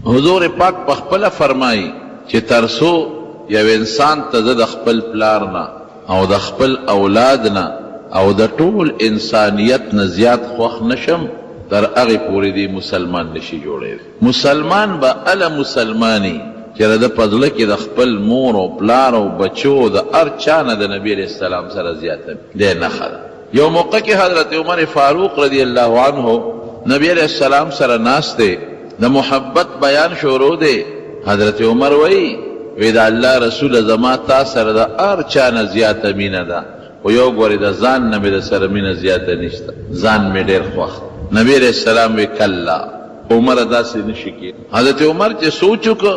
حضور پاک پخپل فرمائی چې ترسو یو انسان ته د خپل پلار نه او د خپل اولاد نه او د ټول انسانیت نه زیات خوښ نشم تر هغې پورې دی مسلمان نشي جوړی. مسلمان به اله مسلمانی چې د په زړه کې د خپل مور او پلار او بچو د هر چا نه د نبي علیه السلام سره زیاته دی نښه ده. یو موقع کې حضرت عمر فاروق رضی الله عنه نبی علیه السلام سره ناست دی، د محبت بیان شروع دی. حضرت عمر وی د الله رسول زما تا سره د هر چا نه زیاته مینه ده، خو یو ګورې د ځان نه مې د سره مینه زیاته نشته، ځان مې ډېر خوښ. نبی علیه السلام وی کلا عمر داسې نشي کېدی. حضرت عمر چې سوچ وکړ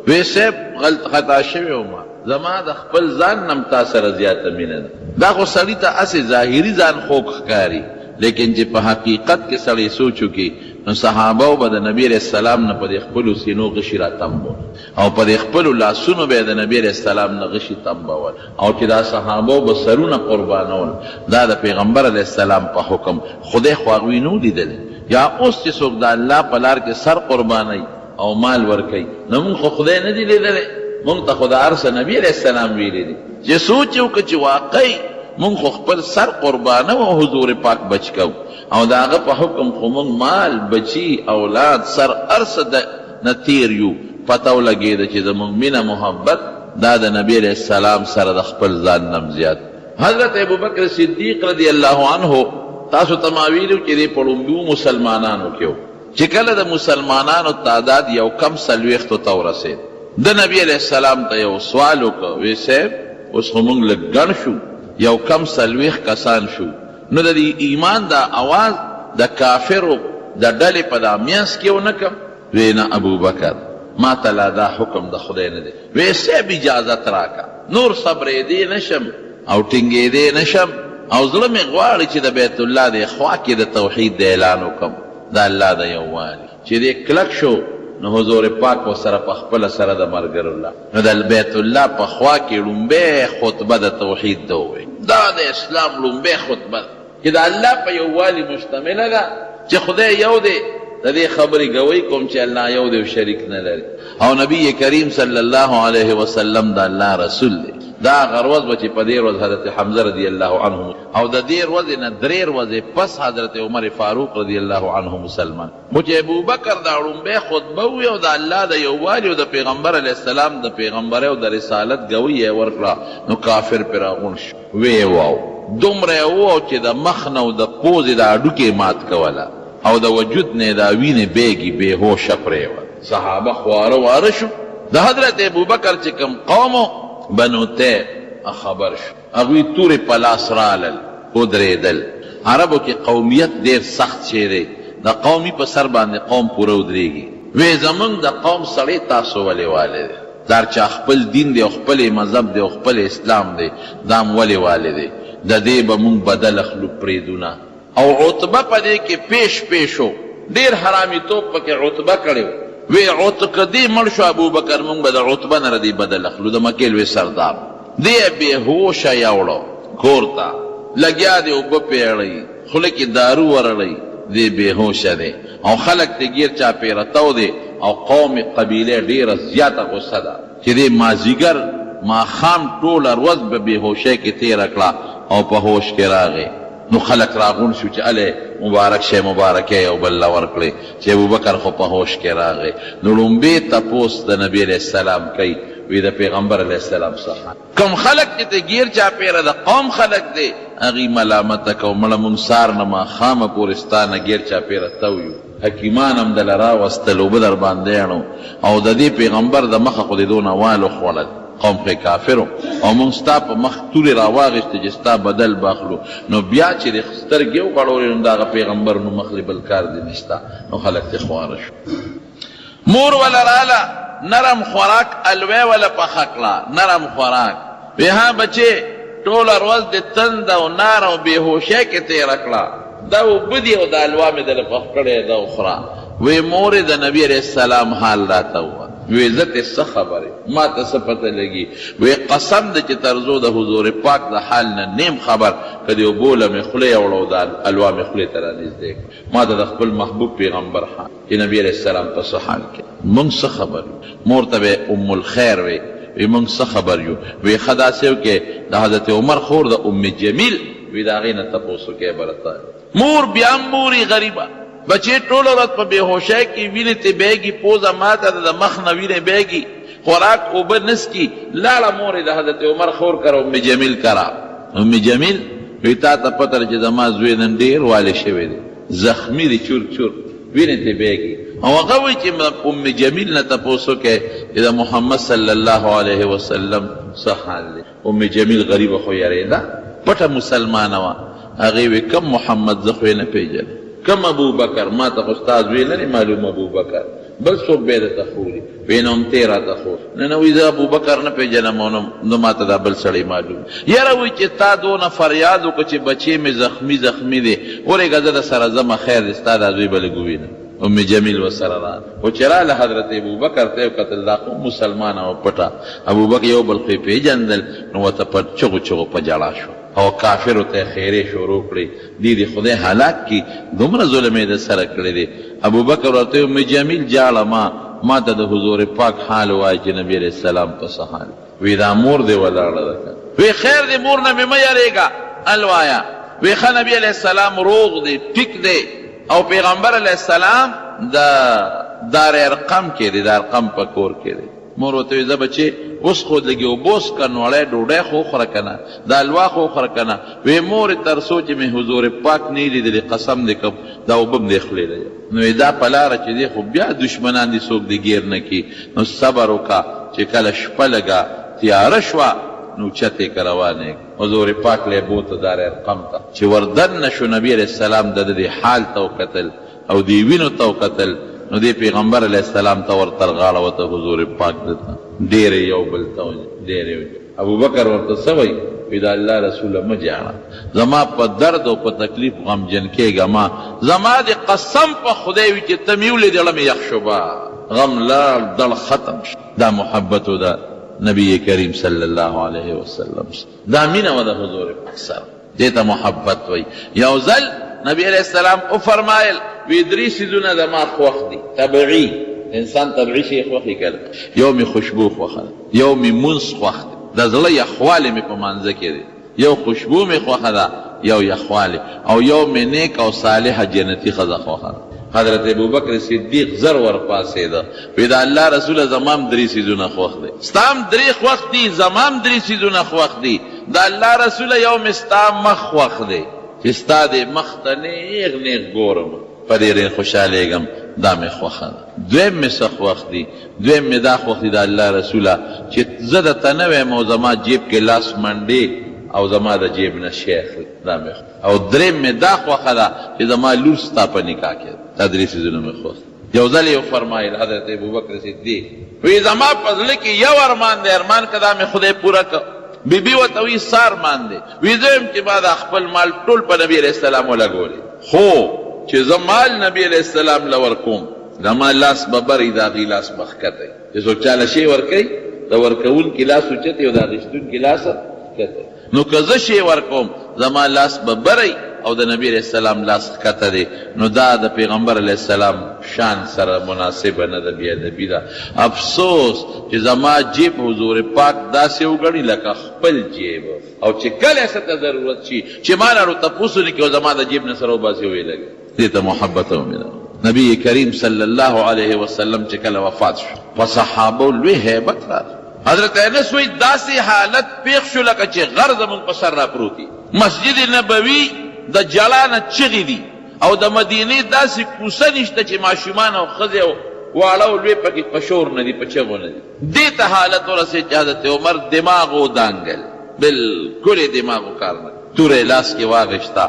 وی صاحب غلط خطا شوی وم، زما د خپل ځان نه تا سره زیاته مینه ده. دا خو سړي ته هسې ظاهري ځان خوږ ښکاري، لیکن چې په حقیقت کې سړی سوچ وکړي نو صحابه به د نبي علیه السلام نه په دې خپلو سینو غشي راتمبول او په دې خپلو لاسونو به د نبي علیه السلام نه غشي تمبول، او چې دا صحابه به سرونه قربانول. دا د پیغمبر علیه السلام په حکم. خدای خو هغوی نو لیدلی. یا اوس چې څوک د الله په لار کې سر قربانوي او مال ورکوي نو مونږ خو خدای نه دی لیدلی، مونږ ته خو د هر څه نبي علیه السلام ویلی دي. چې سوچ یې وکړه چې واقعي مونږ خو خپل سر قربانو او حضور پاک بچ کو، او د هغه په حکم خو مونږ مال بچي اولاد سر هر څه نه تیر یو. پته ولګېده چې زمونږ مینه محبت دا د نبي علیه السلام سره د خپل ځان نه زیات. حضرت ابوبکر صدیق رضی الله عنه تاسو ته ما ویلو چې دی په لومړیو مسلمانانو کې و چې کله د مسلمانانو تعداد یو کم څلوېښتو ته ورسېد. د نبي علیه السلام ته یو سوال وکړ، وی صاحب اوس خو مونږ لږ ګڼ شو، یو کم 40 کسان شو، نو د ایمان دا آواز د کافرو د ډلې په دا میانس کې ونه کم؟ وی نه ابوبکر ما ته لا دا حکم د خدای نه دی. وی صاحب اجازت راکا، نور صبرېدی نشم او ټینګېدی نشم، او زړه مې غواړي چې د بیت الله د خوا کې د توحید د اعلان وکم، د الله د یووالي. چې دی کلک شو نو حضور پاک ورسره په خپله سره د مرګر الله نو د بیت الله په خوا کې لومبۍ خطبه د توحید ده وویل. دا د اسلام لومبۍ خطبه ده چې د الله په یووالي مشتمله ده، چې خدای یو دی. د دې خبرې ګوی کوم چې الله یو دی او شریک نه لري، او نبی کریم صلی الله علیه وسلم د الله رسول دی. دا هغه ورځ به چې په دې ورځ حضرت حمزه رضی الله عنه او د دې ورځې نه 3 ورځې پس حضرت عمر فاروق رضی الله عنه مسلمان. مو چې ابوبکر دا لومبۍ خطبه ووی او د الله د یووالي او د پیغمبر علیه السلام د پیغمبرۍ او د رسالت ګوی یې ورکړه نو کافر پرې راغونډ شو. ویې واو دومره یې وو چې د مخ نه او د پوزې د هډوکې مات کوله او د وجود نه د وینې بیګې بېهوشه پرېوت. صحابه خواره واره شو. د حضرت ابوبکر چې کوم قومو بنو ته خبر شو، هغوی تورې په لاس رالل ودرېدل. عربو کې قومیت ډېر سخت شی دی، د قومي په سر باندې قوم پوره ودرېږي. وی زمونږ د قوم سړی تاسو ولې والې دی؟ دا چې خپل دین دی او خپل مذهب دی او خپل اسلام دی دا هم ولې والې دی؟ د دې به مونږ بدل اخلو پرېږدونه. او عتبه په دې کې پیش و، ډېر حرامیتوب پکې عتبه کړی و. وی عتبه دې مړ شو ابوبکر مونږ به د عتبه نه ردی بدل اخلو، د مکې لوی سردار. دې بېهوشه یوړو کور ته، لګیا دی اوبه پیړی، خوله کې دارو ورړی، دې بېهوشه دی او خلک ته ګیر چاپېره تو دی او قوم قبیله ډېره زیاته غصه ده چې دې مازدیګر ماښام ټوله ورځ به بېهوشۍ کې تېره کړه او په هوش کې راغی. نو خلق راغون شو چې اله مبارک شه مبارکه او بل ورکړي چې ابوبکر خو په هوش کې راغی. نو لومبې تپوس د نبی علیه السلام کوي، وی د پیغمبر علیه السلام څخه کوم خلق چې ته ګیر چاپېره د قوم خلق دی هغوی ملامته کو مړه مونږ سار نه ماښامه پورې ستا نه ګیر چاپېره تو یو، حکیمان هم دله راوستل اوبه در باندې اړو او د دې پیغمبر د مخه خو د دونه والو خوړل قوم پې کافرو او مونږ ستا په مخ تورې راواغېستې چې ستا بدل باخلو. نو بیا چې د سترګې وغړولې نو د هغه پیغمبر نو مخلې بل کار دې نشته. نو خلک ترې خواره شو. مور وله راله نرم خوراک الوی وله پخه کړه، نرم خوراک. وی ها بچې ټوله ورځ د تند او نار او بېهوشۍ کې تېره کړه، دا اوبه دي او د الوا مې دله پخ کړی دا وخوره. وی مورې د نبي علیه السلام حال راته ووت. وی عزت څه خبره ما ته څه پته لګي وی قسم ده چې ترزو د حضور پاک د حال نه نیم خبر کدی وبوله مې خولې وړو د الوا مې خولې ته رانږدې ما ته د خپل محبوب پیغمبر حال چې نبی علیه السلام په څه حال کې موږ څه خبر مور ته به ام الخیر وی موږ څه خبر یو وی ښه داسې وکې د حضرت عمر خور د ام جمیل وی د هغې نه تپوس وکې برته مور بیا موري غریبه بچې ټوله ورځ په بېهوشۍ کې وینې ته بیږي پوزه ماته ده د مخ نه وینې بیږي خوراک اوبه نسکي لاړه مور یې د حضرت عمر خور کره ام جمیل کره ام جمیل وی تا ته پته ده چې زما زوی نن ډېر والی شوی دی زخمي دی چور چور وینې ته بیږي او هغه وایي چې ام جمیل نه تپوس وکړئ چې د محمد صلی الله علیه وسلم څه حال دی ام جمیل غریبه خو یارېده پټه مسلمانه وه هغې وی کم محمد زه خو یې نه پېژنم کم ابوبکر ما ته خو ستا زوی نه دی معلوم ابوبکر بل څوک به یې درته ښولي وی نو همتې راته ښول نه وایي زه ابوبکر نه پېژنم نو ما ته دا بل سړی معلوم یاره وایي چې تا دونه فریاد وکړه چې بچې مې زخمي دی ورېږه زه د سره ځمه خیر دی ستا دا زوی به لږ ووینم ام جمیل ورسره راغله خو چې راغله حضرت ابوبکر ته یې وکتل دا خو مسلمانه وه پټه ابوبکر یو بل خو یې پېژندل نو ورته په چغو په ژړا شو او کافرو ته خیرې شروع کړې دې خدای هلاک کړي دومره ظلم یې د سره کړی دی ابوبکر ورته ام جمیل جاړه ما ته د حضور پاک حال وایي چې نبي علیه السلام په څه حال وی دا مور دې ولاړه ده وی خیر دې مور نه مې مه یارېږه الوایا وی ښه نبي علیه السلام روغ دی ټیک دی او پیغمبر علیه السلام د دار ارقم کې دی د ارقم په کور کې دی مور ورته وی زه بچې اوس خو لږې اوبه وڅښه نوړی ډوډۍ خو وخوره که نه دا الوا خو وخوره که نه وی مورې تر څو چې مې حضور پاک نه یې لیدلې قسم دې کوم دا اوبه م دې خولې لګي نو دا په لاره چې دی خو بیا دشمنان دې څوک دې ګیر نه کړي نو صبر وکړه چې کله شپه لږه تیاره شوه نو چتې که روانې حضور پاک لی بوته دار ارقم ته چې وردننه شو نبي علیه السلام د دې حال ته وکتل او دې وینو ته وکتل نو دې پیغمبر علیه السلام ته ورتر غاړه وته حضور پاک دته ډېرې یو بل ته ډېرې ابوبکر ورته څه وایي وی د الله رسوله مه جاړه زما په درد او په تکلیف غمجن کېږه ما زما د قسم په خدای وي چې ته مې ولیدې زړه مې یخ شو غم لاړ دړ ختم شو دا محبت و د نبی کریم صلی الله علیه وسلم دا مینه وه د حضور پاک سره دې ته محبت وایي یو ځل نبی علیه السلام وفرمایل وی درې څیزونه زما خوښ دي طبعي انسان طبعي شی خوښي کړه یو مې خوشبو خوښه ده یو مې مونځ خوښ دی د زړه یخوالی مې په مانځه کې دی یو خوشبو مې خوښه ده یو یخوالی او یو مې نیک او صالحه جنتي ښځه خوښه ده حضرت ابوبکر صدیق زر ورپاڅېده وی د الله رسوله زما هم درې څیزونه خوښ دی ستا هم درې خوښ دي زما هم درې څیزونه خوښ دي د الله رسوله یو مې ستا مخ خوښ دی چې ستا د مخ ته نیغ ګورم په دې ډېر خوشحالېږم دا مې خوښه ده دویم مې څه خوښ دي دویم مې دا خوښ دي د الله رسوله چې زه درته نه وایم او زما جیب کې لاس منډې او زما د جیب نه شی اخلي دا مې او دریم مې دا خوښه ده چې زما لور ستا په نکاح کې دا درې څیزونه مې خوښ یو ځل یې وفرمایل حضرت ابوبکر صدیق وی زما په زړه کې یو ارمان دی ارمان که دا مې خدای پوره کړ بیبي ورته وی څه ارمان دی وی زه یم چې ما دا خپل مال ټول په نبي علیه السلام ولګولې خو چې زه مال نبی علیه السلام له ورکوم زما لاس به بری د هغې لاس به ښکته چې څوک چاله شی ورکوي د ورکوونکي لاس اوچتې او د اخیستونکي لاس ښکته نو که زه شی ورکوم زما لاس به بری او د نبی علیه السلام لاس ښکته دی نو دا د پیغمبر علیه السلام شان سره مناسبه نه ده بېادبي ده افسوس چې زما جیب حضور پاک داسې وګڼي لکه خپل جیب او چې کله څه ته ضرورت شي چې ما نه تپوس وکړي او زما د جیب نه سره وباسي ویې لګي دې ته محبت او مینه نبی کریم صلی الله علیه وسلم چې کله وفات شو په صحابو لوی هیبت راغی حضرت انس وایي داسې حالت پیښ شو لکه چې غر زموږ په سر راپروت مسجد نبوي د جلا نه چغې دي او د مدینې داسې کوڅه نشته چې ماشومان او ښځې او واړه او لوی پکې په شور نه دي په چغو نه دي دې ته حالت ورسېد چې حضرت عمر دماغ ودانګل بلکل یې دماغ و کار نه توره لاس کې واغېسته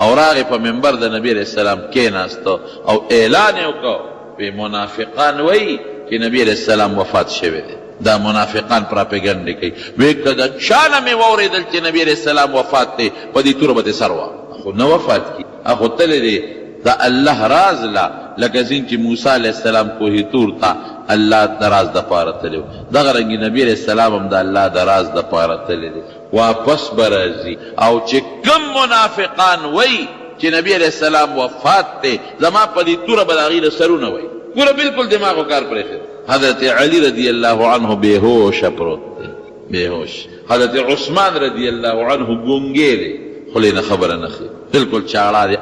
او راغې په منبر د نبي علیه السلام کېناسته او اعلان یې وکړ وی منافقان وایي چې نبي علیه السلام وفات شوی دی دا منافقان پراپیګنډې کوي وی که د چا نه مې واورېدل چې نبي علیه السلام وفات دی په دې توره به دې سر وه خو نه وفات کی خو تللی دی د الله راز لا لکه څنګه چې موسی علیه السلام کوهي تور ته الله د راز دپاره تللی دغه رنګې نبي علیه السلام هم د الله د راز دپاره تللی دی واپس به راځي او چې کم منافقان وی چې نبی علیه السلام وفات دی زما په دې توره به د هغې د سرونه وی ګوره بلکل دماغ و کار پرېښی حضرت علی رضی الله عنه بېهوشه پروت دی بېهوش حضرت عثمان رضی الله عنه ګونګی دی خلی نه خبره نخی بالکل چاړه دی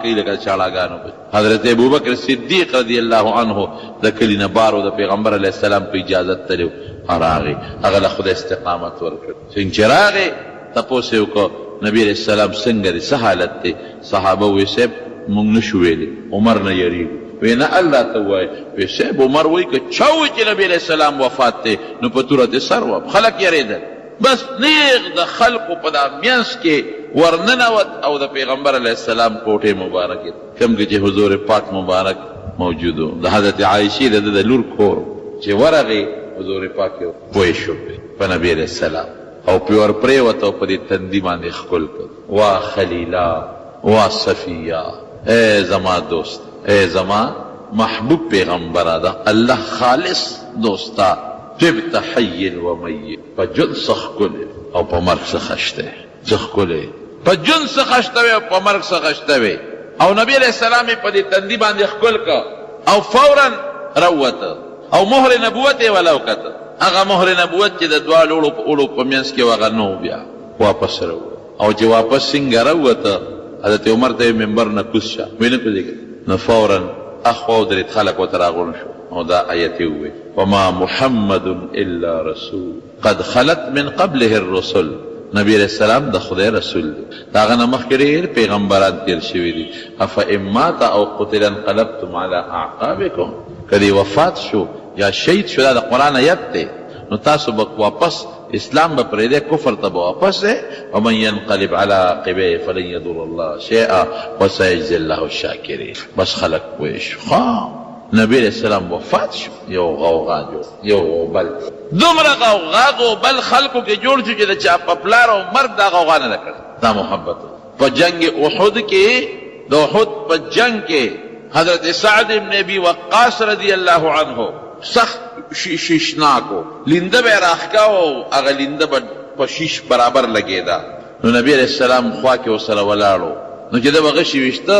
کوي لکه چاړهګانو حضرت ابوبکر صدیق رضی الله عنه د کلي نه بار و د پیغمبر علیه السلام په اجازت تللی راغی هغه له خدای استقامت ورکړ څنګه چې راغی تپوس یې وکړه نبي علیه السلام څنګه دی څه حالت دی صحابه وی صاحب موږ نشو ویلی عمر نه یریږو وی نه الله ته ووایه وی صاحب عمر وی که چا وی چې نبي علیه السلام وفات دی نو په توره دې سر وه خلک یریدل بس نیغ د خلقو په دا منځ کې ورننوت او د پیغمبر علیه السلام کوټې مبارکې کوم کې چې حضور پاک مبارک موجود و د حضرت عایشې د ده د لور کور چې ورغې حضور پاک یې پوه شو په نبي علیه السلام او پې ور پرېوت او په دې تندي باندې ښکل کړ وا خلیلا وا صفیه ای زما دوست ای زما محبوب پیغمبره ده الله خالص دوستا طبت حی و میت په ژوند څه ښکلې او په مرګ څه خشته څه ښکلې په ژوند څه خشته وې او په مرګ څه خشته وې او نبي علیه السلام یې په دې تندي باندې ښکل که او فورا راووته او مهر نبوت یې وله وکته هغه مهر نبوت چې د دواړو اوړو په منځ کې وغه نه و بیا واپس راووت او چې واپس څنګه راووته حضرت عمر ته یې منبر نه کوز شه ویې نه کوزېږي نو فورا اخوا ودرېد خلک ورته راغونډ شو او دا آیت یې وویل وما محمد الا رسول قد خلت من قبله الرسل نبی علیہ السلام د خدای رسول دی د هغه نه مخکې ډېر پیغمبران تېر شوي دي افإن مات او قتل انقلبتم على اعقابکم که دی وفات شو یا شهید شو دا د قرآن آیت دی نو تاسو به واپس اسلام به پرېږدی کفر ته به واپس دی ومن ینقلب على عقبیه فلن یضر الله شیئا وسیجزی الله الشاکرین بس خلک پوه شو نبی علیہ السلام وفات شو یو غوغا جوړ یو غوبل دومره غوغا غوبل خلکو کې جوړ شو چې د چا په پلار او مرګ دا غوغا نه ده کړې دا محبت په جنگ احد کې د احد په جنگ کې حضرت سعد بن ابي وقاص رضی الله عنه سخت شیشناکو لینده به راښکاو هغه لینده به په شیش برابر لګېده نو نبی علیہ السلام خوا کې ورسره ولاړو نو چې ده به غشي ویشته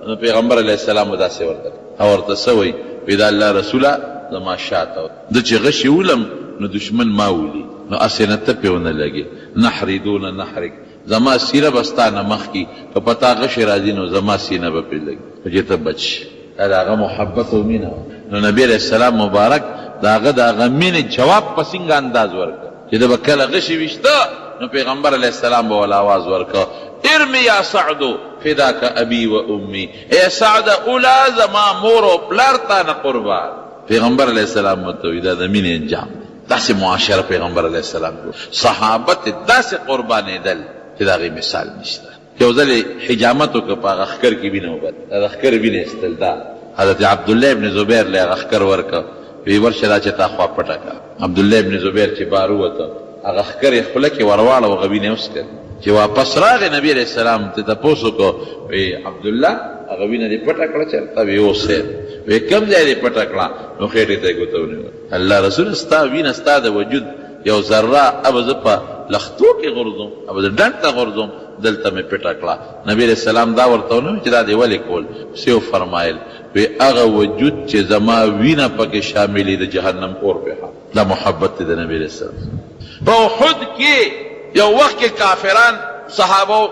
نو پیغمبر علیہ السلام داسې ورته او ورته څه وایي وایي د الله رسوله زما شاته ده چې غشي ولم نو دشمن ما ولي نو اسې نه ته پې ونه لګې نحري دونه نحرک زما سینه به ستا نه مخکې که په تا غشي راځي نو زما سینه به پرې لګي چې ته بچ شي دا د هغه محبت او مینه نو نبي علیہ السلام مبارک د هغه د هغه مینې جواب په څنګه انداز ورکړه چې ده به کله غشي ویشته نو پیغمبر علیہ السلام به ول آواز ورکړه ارمی یا سعدو فداک ابی و امی اے سعد اولا زما مور و پلار تا نه قربان پیغمبر علیہ السلام متوی دا د مینې انجام داسې معاشره پیغمبر علیہ السلام صحابت داسې قربانېدل چې د هغې مثال نشته یو ځلې حجامت وکړه په هغه ښکر کې وینه وبد هغه ښکر وینه ایستل دا حضرت عبدالله ابن زبیر له هغه ښکر ورکړه وی ورشه دا چې تا خوا پټه کړه عبدالله ابن زبیر چې بار ووته هغه ښکر یې خوله کې ورواړه هغه وینه یې وڅکل چې واپس راغی نبی علیہ السلام ته تپوس وکړو وی عبدالله هغه وینه دې پټه کړه چېرته وی اوس وی کوم ځای دې پټه کړه نو خېټې ته یې ګوته ونیوله الله رسول ستا وینه ستا د وجود یو ذره ابه زه په لختو کې غورځوم ابه زه ډنډ ته غورځوم دلته مې پټه کړه نبی علیہ السلام دا ورته ونه وی چې دا دې ولې کول څه وفرمایل وی هغه وجود چې زما وینه پکې شاملې د جهنم اور پې دا محبت دی د نبی علیہ السلام په احد کې یو وخت کې کافران صحابو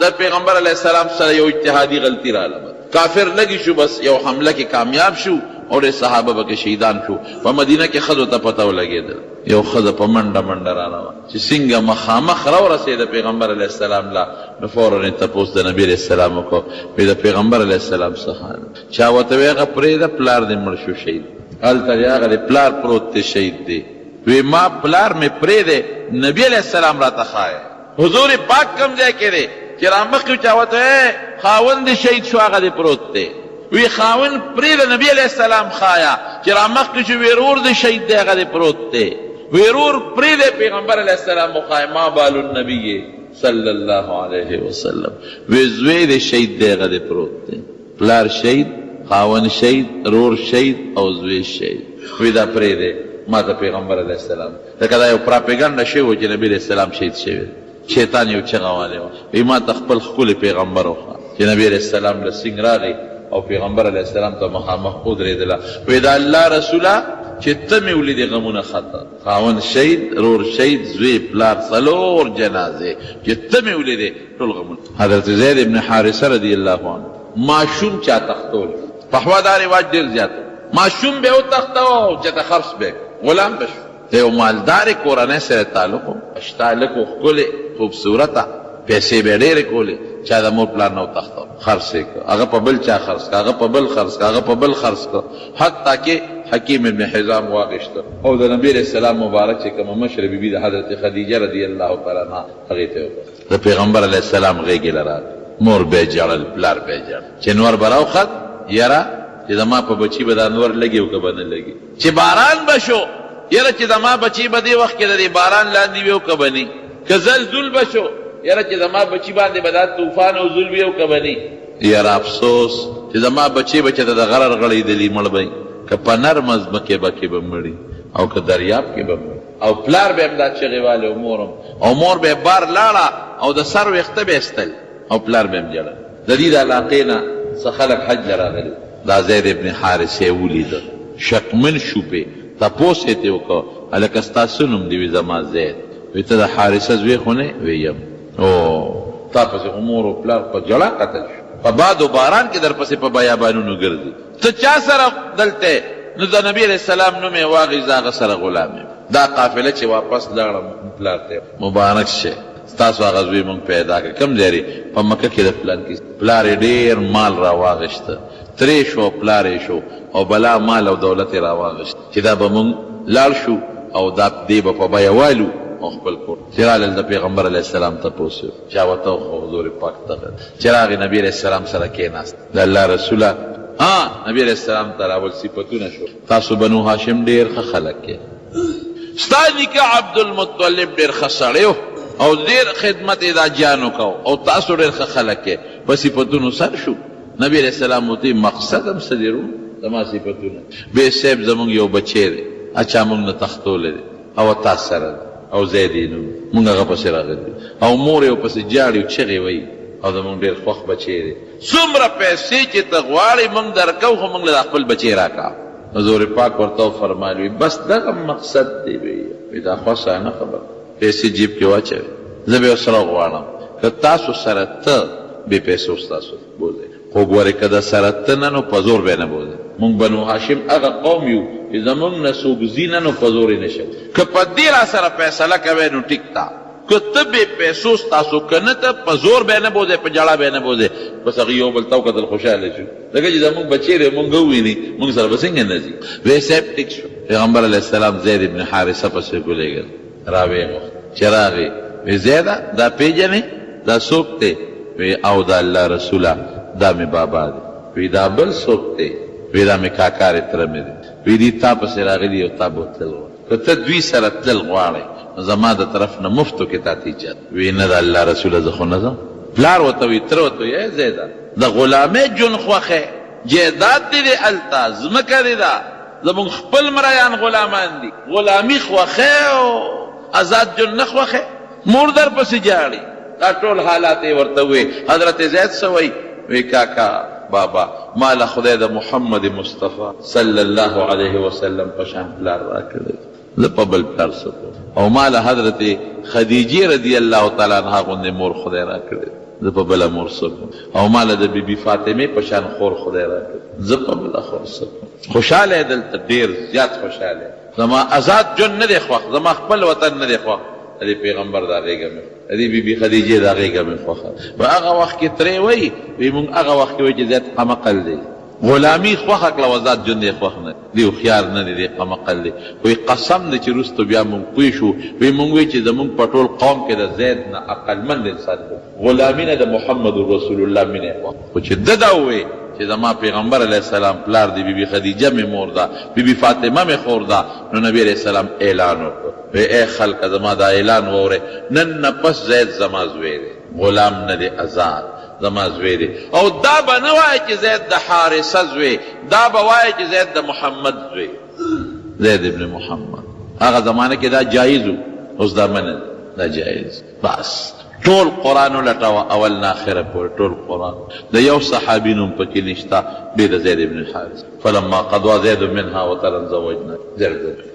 د پیغمبر علیہ السلام سره یو اجتهادي غلطي راغله کافر لګي شو بس یو حمله کې کامیاب شو او د صحابه به کې شهیدان شو په مدینه کې ښځو ته پته ولګېدل یو ښځه په منډه منډه رانه چې څنګه مخامخ راورسېده پیغمبر علیہ السلام لا نو فورا یې تپوس د نبي علیہ السلام وکړو وایي د پیغمبر علیہ السلام څه چا ورته وایي هغه پرېږده پلار دې مړ شو شهید هلته دی هغه د پلار پروت دی شهید دی وی ما پلار مې پرېږدی نبي علیہ السلام راته ښایه حضور پاک کوم ځای کې دی چې رامخکې چا ورته خاوند شهید شو هغه دې پروت دی وی خاوند پرېږده نبي علیہ السلام ښایه چې رامخکې چې ورور د شهید دی هغه دې پروت دی ورور پرېږدی پیغمبر علیہ السلام وښایه ما بال النبي صلی الله علیه وسلم وی زوی د شهید دی هغه دې پروت دی پلار شهید خاوند شهید رور شهید او زوی شهید وی دا پرېږدې ما ته پیغمبر علیه السلام لکه دا یو پراپیګنډه شوی و چې نبي علیه السلام شهید شوی شیطان یو چغه والی وه وی ما ته خپل ښکلی پیغمبر وښه چې نبي علیه السلام له سینګ راغی او پیغمبر علیه السلام ته مخامخ ودرېدله وی دا الله رسوله چې ته مې ولیدې غمونه خطا خاوند شهید رور شهید زوی پلار څلور جنازې چې ته مې ولیدې ټول غمونه حضرت زید ابن حارثه رضی الله عنه ماشوم چا تختول پخوا دا رواج ډېر زیات ماشوم به وتښتوه چې ته خرڅ به غلام به شو د یو مالدارې کورنۍ سره تعلق و اشتا لکو ښکلې خوبصورته پیسې به یې ډېرې کولې چا د مور پلار نه وتښتوه خرڅ یې کړه هغه په بل چا خرڅ کړه هغه په بل خرڅ کړه هغه په بل خرڅ کړه حتی کې حکیم ابن حزام واغېسته او د نبي علیه السلام مبارک چې کومه مشره بیبي د حضرت خدیجه رضی الله تعالی عنها هغې ته وکړه د پیغمبر علیه السلام غېږې له راغی مور به یې ژړل پلار به یې ژړل چې نور به راوخت یاره چې زما په بچي به دا نور لګي او که به نه لګي چې باران به شو یاره چې زما بچي به دې وخت کې د دې باران لاندې وي او که به نه که زلزل به شو یاره چې زما بچي باندې به دا طوفان او زل وي او که به نه یاره افسوس چې زما بچي به چې د غره رغړېدلي مړ به که په نرمه ځمکې به کې به مړي او که دریاب کې به مړي او پلار به هم دا چغې والې او مور به یې بار لاړه او د سر ویښته به یې ایستل او پلار به هم ژړل د دې د علاقې نه څه خلک حج له راغلي دا زید ابن حارثه یې ولیده شکمن شو پې تپوس یې ترې وکړه هلکه ستا څه نوم دې وي زما زید وی ته د حارثه زوی خو نه وی یم او تا پسې خو مور او پلار په ژړا قتل شو په باد و باران کې در پسې په بیابانونو ګرځي ته چا سره دلته نو د نبي علیه السلام نوم یې واخېست هغه سره غلام یم دا قافله چې واپس لاړه پلار ته مبارک شه ستاسو هغه زوی مونږ پیدا کړ کوم ځای په مکه کې د پلان کې پلار یې ډېر مال را واغېسته ترې شو پلار یې شو او بلا مال او دولت یې را واغېست چې دا به مونږ لاړ شو او دا دې به په بیه والو او خپل کور چې رالل د پیغمبر علیه السلام تپوس یې چا ورته وښه حضور پاک ته چې راغی نبي علیه السلام سره کېناست د الله رسوله نبي علیه السلام ته راول صفتونه شو تاسو بنو هاشم ډېر ښه خلک کې ستا نیکه عبدالمطلب ډېر ښه سړی او ډېر خدمت یې دا جانو کو او تاسو ډېر ښه خلک کې په صفتونو سر شو نبي علیه السلام ورته مقصد هم څه دی زما صفتونه بې صاحب زمونږ یو بچی دی اچا مونږ نه تختولی دی او تا سره دی او زید یې نوم مونږ هغه پسې راغلي او مور یې ورپسې جاړي او چغې وایي او زمونږ ډېر خوښ بچی دی څومره پیسې چې ته غواړې مونږ درکو خو مونږ له دا خپل بچی راکړه حضور پاک ورته وفرمایل بس دغه مقصد دی وی دا خو اسانه خبره پیسې جیب کې واچوي زه به ورسره غواړم که تاسو سره ته بې پیسو ستاسو بوځئ خو ګورې که د سره ته نه نو په زور به یې نه بوځئ مونږ بنو هاشم هغه قوم یو چې زمونږ نه څوک ځي نه نو په زور یې نه شي که په دې را سره فیصله کوې نو ټیک تا که ته بې پیسو ستاسو که نه ته په زور به یې نه بوځئ په جړه به یې نه بوځئ بس هغې یو بل ته وکتل خوشحاله شو ځکه چې زمونږ بچی دی مونږ وویني مونږ سره به څنګه نه ځي وی صاحب ټیک شو پیغمبر علیه السلام زید ابن حارثه پسې ګولېږل راویې غوښت چې راغی وی زیده دا پیژنې دا څوک دی وی او د الله رسوله دا مې بابا دی وی دا بل څوک دی وی دا مې کاکا تره مې دی وی دي تا پسې راغلي او تا به تلل غواړي که ته دوی سره تلل غواړئ نو زما د طرف نه مفتو کې تا ته اجازه وی نه د الله رسوله زه خو نه ځم پلار ورته وی تره ورته وی ای زیده د غلامۍ جون خوښې جیداد دې دی هلته ځمکه دې ده زمونږ خپل مریان غلامان دي غلامي خوښې او آزاد جون نه خوښې مور در پسې جاړي دا ټول حالات یې ورته وی حضرت زید څه وی وی کاکا بابا ما له خدای د محمد مصطفی صلی الله علیه وسلم په شان پلار راکړی زه په بل پلار څه او ما له حضرت خدیجې رضی الله تعالی عنها غوندې مور خدای راکړی زه په بله مور څه او ما له د بیبي فاطمې په شان خور خدای راکړی زه په بله خور څه خوشحاله یې دلته ډېر زیات خوشحاله زما آزاد جون نه دی خوښ زما خپل وطن نه دی خوښ د پیغمبر دا غېږه مې د بیبي خدیجې دا غېږه مې خوښه په هغه وخت کې ترې وایي وی مونږ هغه وخت کې وایي چې زیات قمقل دی غلامي خوښه کړه وزاد جون دی خوښ نه دی هوښیار نه دی دی قمقل دی وایي قسم دی چې وروسته بیا مونږ پوه شو وایي مونږ وایي چې زمونږ په ټول قوم کې د زید نه عقلمند انسان دی غلامي نه د محمد رسول الله مینه خو چې ده دا ووایي چې زما پیغمبر علیه السلام پلار دی بیبي خدیجه مې مور ده بیبي فاطمه مې خور ده نو نبي علیه السلام اعلان وکړ وی ای خلکه زما دا اعلان واورئ نن نه پس زید زما زوی دی غلام نه دی آزاد زما زوی دی او دا به نه وایي چې زید د حارثه زوی دا به وایي چې زید د محمد زوی زید ابن محمد. هغه زمانه کې دا جایز و، اوس دا منع دا جایز. بس ټول قرآن ولټوه اول نه اخره پورې ټول قرآن. د یو صحابي نوم پکې نشته بې د زید ابن الحارث. فلما قضا زید منها وطرا زوجنا.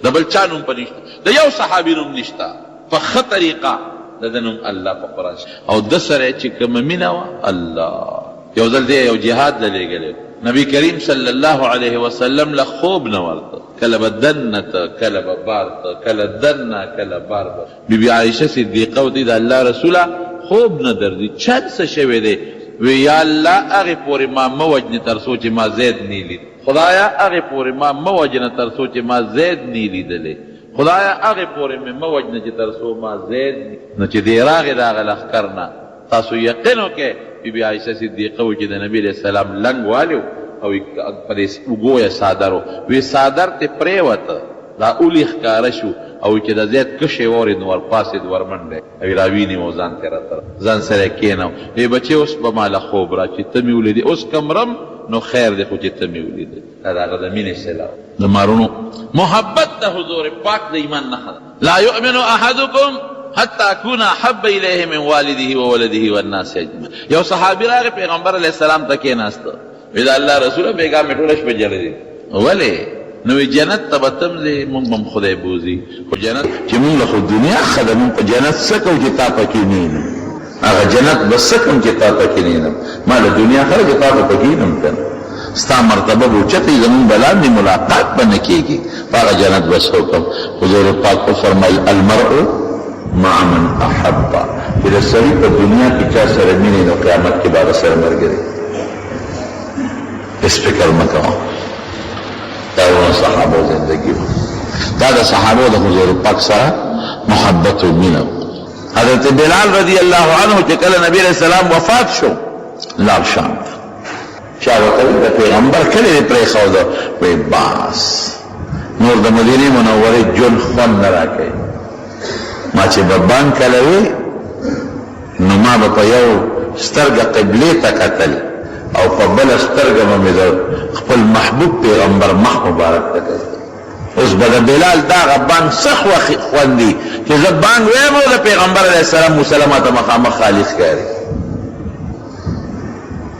د بل چا نوم په نشته، د یو صحابي نوم نشته په ښه طریقه د نوم الله په قرآن. او د سره چې کومه مینه وه الله. یو ځل دی یو جهاد له لېږلی نبی کریم صلی الله علیه وسلم له خوب نه ورته، کله به دننه ته کله به بار ته، کله دننه کله بار به. بیبي عایشه صدیقه ورته د الله رسوله خوب نه درځي، چل څه شوی دی؟ وی یا الله هغې پورې ما مه وجنې تر څو چې ما زید نه لید. خدایا هغې پورې ما مه وجنه تر څو چې ما زید نه لیدلی. خدایا هغې پورې مې مه وجنه چې تر څو ما زید. نو چې دی راغې د هغه لښکر نه تاسو یقین وکړئ بیبي عایشه صدیقه و چې د نبي علیه السلام لنګ والي او په دې اوږو یې صادر و. وی صادر تې پرېوته دا اولی ښکاره شو او چې د زید کشی واورېد نو ورپاسېد ورمنډی او یې راوینې و ځان ترې راته ځان سره یې کېنو. وی بچې اوس به ما له خوب را چې ته مې ولیدې اوس که مرم نو خیر دی خو چې ته مې ولیدې. دا د هغه د مینې صله د مارونو محبت د حضور پاک د ایمان نښه ده. لا یؤمن احدکم حتی اکون احب الیه من والده و ولده والناس اجمعین. یو صحابي راغی پیغمبر علیه السلام ته کېناسته، وی د الله رسوله بیګا مې ټوله شپه ژړېدې. ولې؟ نو جنت ته به تم ځې مونږ به خدای بوځي. خو جنت چې مونږ له خو دنیا ښه ده، مونږ په جنت څه کوو چې تا پکې نه ینم. هغه جنت به څه کوم چې تا پکې نه ینم. ما له دنیا ښه چې تا به پکې ینم که نه. ستا مرتبه به اوچته وي، زمونږ به لاندې ملاقات به نه کېږي. په هغه جنت به څه وکړم. حضور پاک وفرمیل المرء مع من احبه. چې د سړي په دنیا کې چا سره مینې نو قیامت کې به هغه سره ملګری. اس فکر مه کوه. دا د صحابو زندګي وه، دا د صحابو د حضور پاک سره محبت و مینه. حضرت بلال رضی الله عنه چې کله نبی علیہ السلام وفات شو لاړ شام ته. چا ورته ویل د پیغمبر کلی دې پرېښوده. وی باس نور د مدینې منورې ژوند خوند نه راکوي. ما چې به بانک کله وی نو ما به په یو سترګه قبلې ته کتل او په بله سترګه به مې د خپل محبوب پیغمبر مخ مبارک ته کتل. اوس به د بلال دغه بانک څه خوندي چې زه بانک ویم او د پیغمبر علیه السلام مسلمه ته مخامخ خالي ښکاري.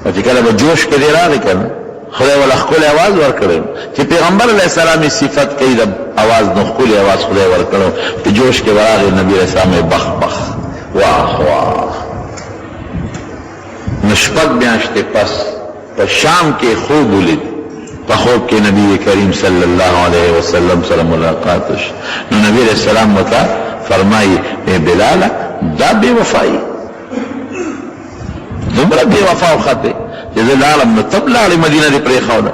او چې کله به جوش کې دی راغی که نه خدای والا ښکلی اواز ورکړی چې پیغمبر علیه السلام یې صفت کوي د اواز نو ښکلی اواز خدای ورکړی په جوش کې به راغی نبي علیه السلام یې بخ بخ واخ واخ. نو شپږ میاشتې پس په شام کې خوب ولید. په خوب کې نبی کریم صلی الله علیه وسلم سره ملاقات شو. نو نبی علیه السلام ورته فرمایي ای بلاله دا بې وفایي دومره بې وفا وختې چې زه لاړم نو ته لاړې مدینه دې پرېښوده.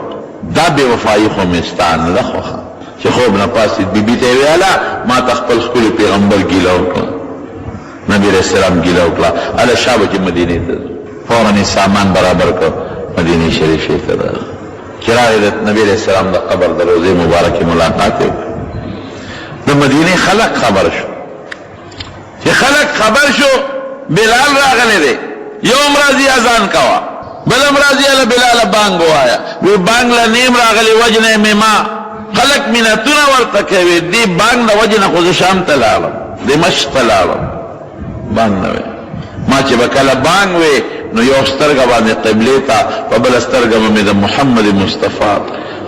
دا بې وفایي خو مې ستا نه ده خوښه. چې خوب نه پاسېد بیبي ته یې ویله ما ته خپل ښکلي پیغمبر ګیله وکړه. نبي علیه السلام ګیله وکړه هله شا به چې مدینې ته ځو. فورا یې سامان برابر کړ مدینې شریفې ته راغی. چې راغی د نبي علیه السلام د قبر د روضې مبارکې ملاقات یې وکړه. د مدینې خلق خبر شو. چې خلق خبر شو بلال راغلی دی، یوم راځي اذان کوه، بلم راځي اله بلاله بانګ ووایه. وی بانګ له نیم راغلی وجنه مې ما خلق منتونه ورته کوي. دې بانګ د وجې نه خو زه شام ته لاړم، دمشق ته لاړم. بانګ نه وی ما چې به کله بانګ وی نو یو سترګه باندې قبلې ته په بله سترګه به مې د محمد مصطفی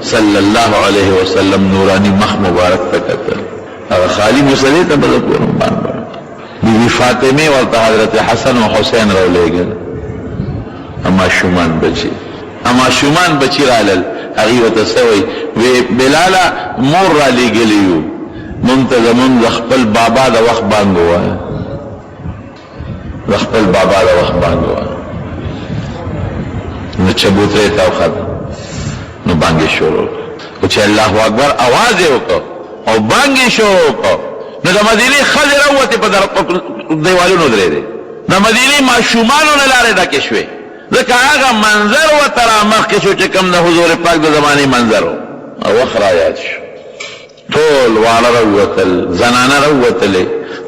صلی الله علیه وسلم نورانی مخ مبارک ته کتل. هغه خالي مسلې ته به زه پورم باندې بیبي فاطمه ورته حضرت حسن و حسین راولېږل. ماشومان بچي رالل. هغې ورته څه وایي؟ وی بلاله مور رالېږلي یو مونږ ته زمونږ د خپل بابا د وخت بانګ ووایه. د خپل بابا د وخت بانګ ووایه. نو چبوترې ته وخته نو بانګ یې شروع کړه. چې الله اکبر اواز یې وکړ او بانګ یې شروع کړ. نو د مدینې ښځې راووتې په دیوالونو درېدې. د مدینې ماشومانو نه لارې ډکې شوې ځکه هغه منظر ورته رامخکې شو چې کوم د حضور پاک د زمانې منظر و. او وخت را یاد شو. ټول واړه راووتل، زنانه راووتلې،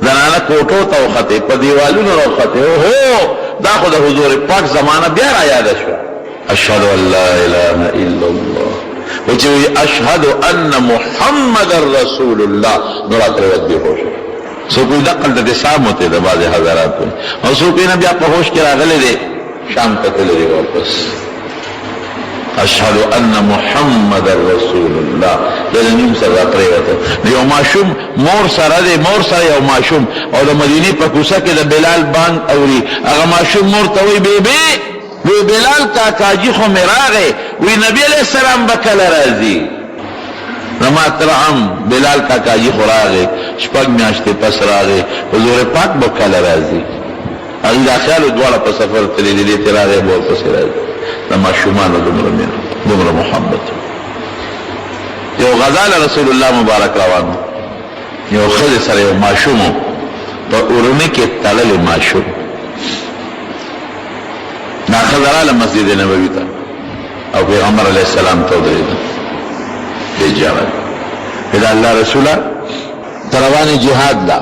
زنانه کوټو ته وختې، په دیوالونو راوختې. اوهو دا خو د حضور پاک زمانه بیا را یاده شوه. اشهد ان لا اله الا الله و چې وی اشهد ان محمد رسول الله نو راته ودی هوش سو کوئی دقل د سام ہوتے د بعض حضرات او سو کوئی نه بیا په هوش کې راغله دي شام ته تللی واپس اشهد ان محمد رسول الله د نیم سره پریوته یو ماشوم مور سره یو ماشوم او د مدینه په کوڅه کې د بلال بانګ اوري هغه ماشوم مور ته وی بیبي وی بلال کاکاجی خو مراغه وی نبی علیہ السلام بکل راضی زما ترعم بلال کاکاجی خو راغه شپږ میاشتې پس راغه حضور پاک بکل راضی هغه داخلو دواړه په سفر تللی دي تراغه بول پس راځي لما شومان دومره محبت یو غزال رسول الله مبارک روانو یو خځه سره یو ماشوم په اورونه کې تړلې ماشوم نا خزراله مسجد نبوي ته او پیغمبر علیه السلام ته ودرېد اجازه اذا الله رسوله تروان جهاد لا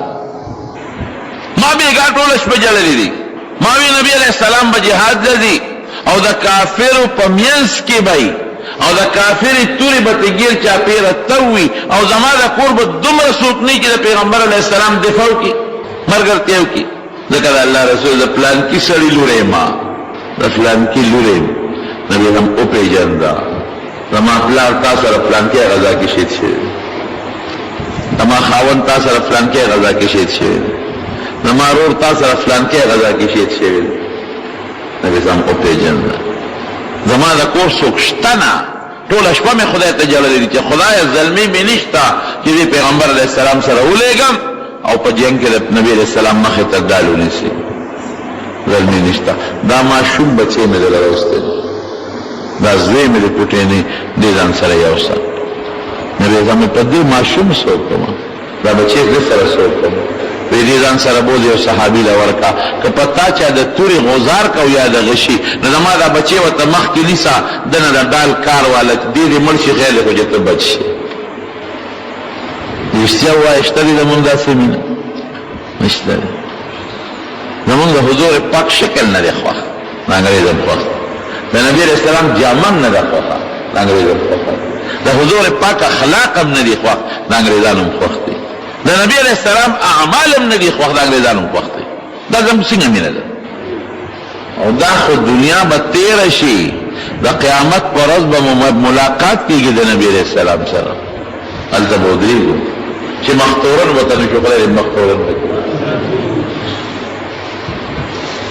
ما به ګټول شپه جللې دي ما وی نبی علیہ السلام به جهاد لذي او دا کافر په مینس کې بای او دا کافر توري به تګیر چا پیره توي او زما دا کور به دومره سوق نه چې پیغمبر علیه السلام دفاع وکي مرګرتیو کی ذکر الله رسول د پلان کی سړی لورې ما د پلان کی لورې نبی هم او پیجندا زما پلان تاسو سره پلان کې غزا کې شهید شه زما خاون تاسو سره پلان کې غزا کې شهید شه زما رور تاسو سره پلان کې غزا کې شهید شه نبی زم او پیجندا زما د کور سوکشتنا ټول شپه مې خدای ته جلل دي چې خدای ظلمي مې نشتا چې پیغمبر علیه السلام سره ولېګم او په جنگ کې نبی علیہ السلام مخه ته دالو نشي ظلمي نشتا دا ماشوم بچي مې دلراوسته دا زوی مې پټې نه دي ځان سره یو څه نبی زمو په دې ماشوم سوکم دا بچي دې سره سوکم دې ځان سره بوله یو صحابي لورکا که پتا چا د توري غزار کو یا د غشي نو زما دا بچي وته مخ کې لیسا دنه د دال کار والا دې مرشي خیال کو جته بچي یشتیا واشتري د مونږه سیمینه مشته زمونږ حضور پاک شکل نه دی خو انګريزم خو د نبی رسول الله جامن نه ده خو انګريزم خو د حضور پاک اخلاق هم نه دی خو انګريزانو خو دي د نبی علیہ السلام اعمال هم نه دی خو انګريزانو خو دي دا کوم څنګه مینه ده او دا خو دنیا به تیر شي د قیامت پر ورځ به ملاقات کیږي د نبی علیہ السلام سره الزبودریو چې مختورن وطن شو غیر مختورن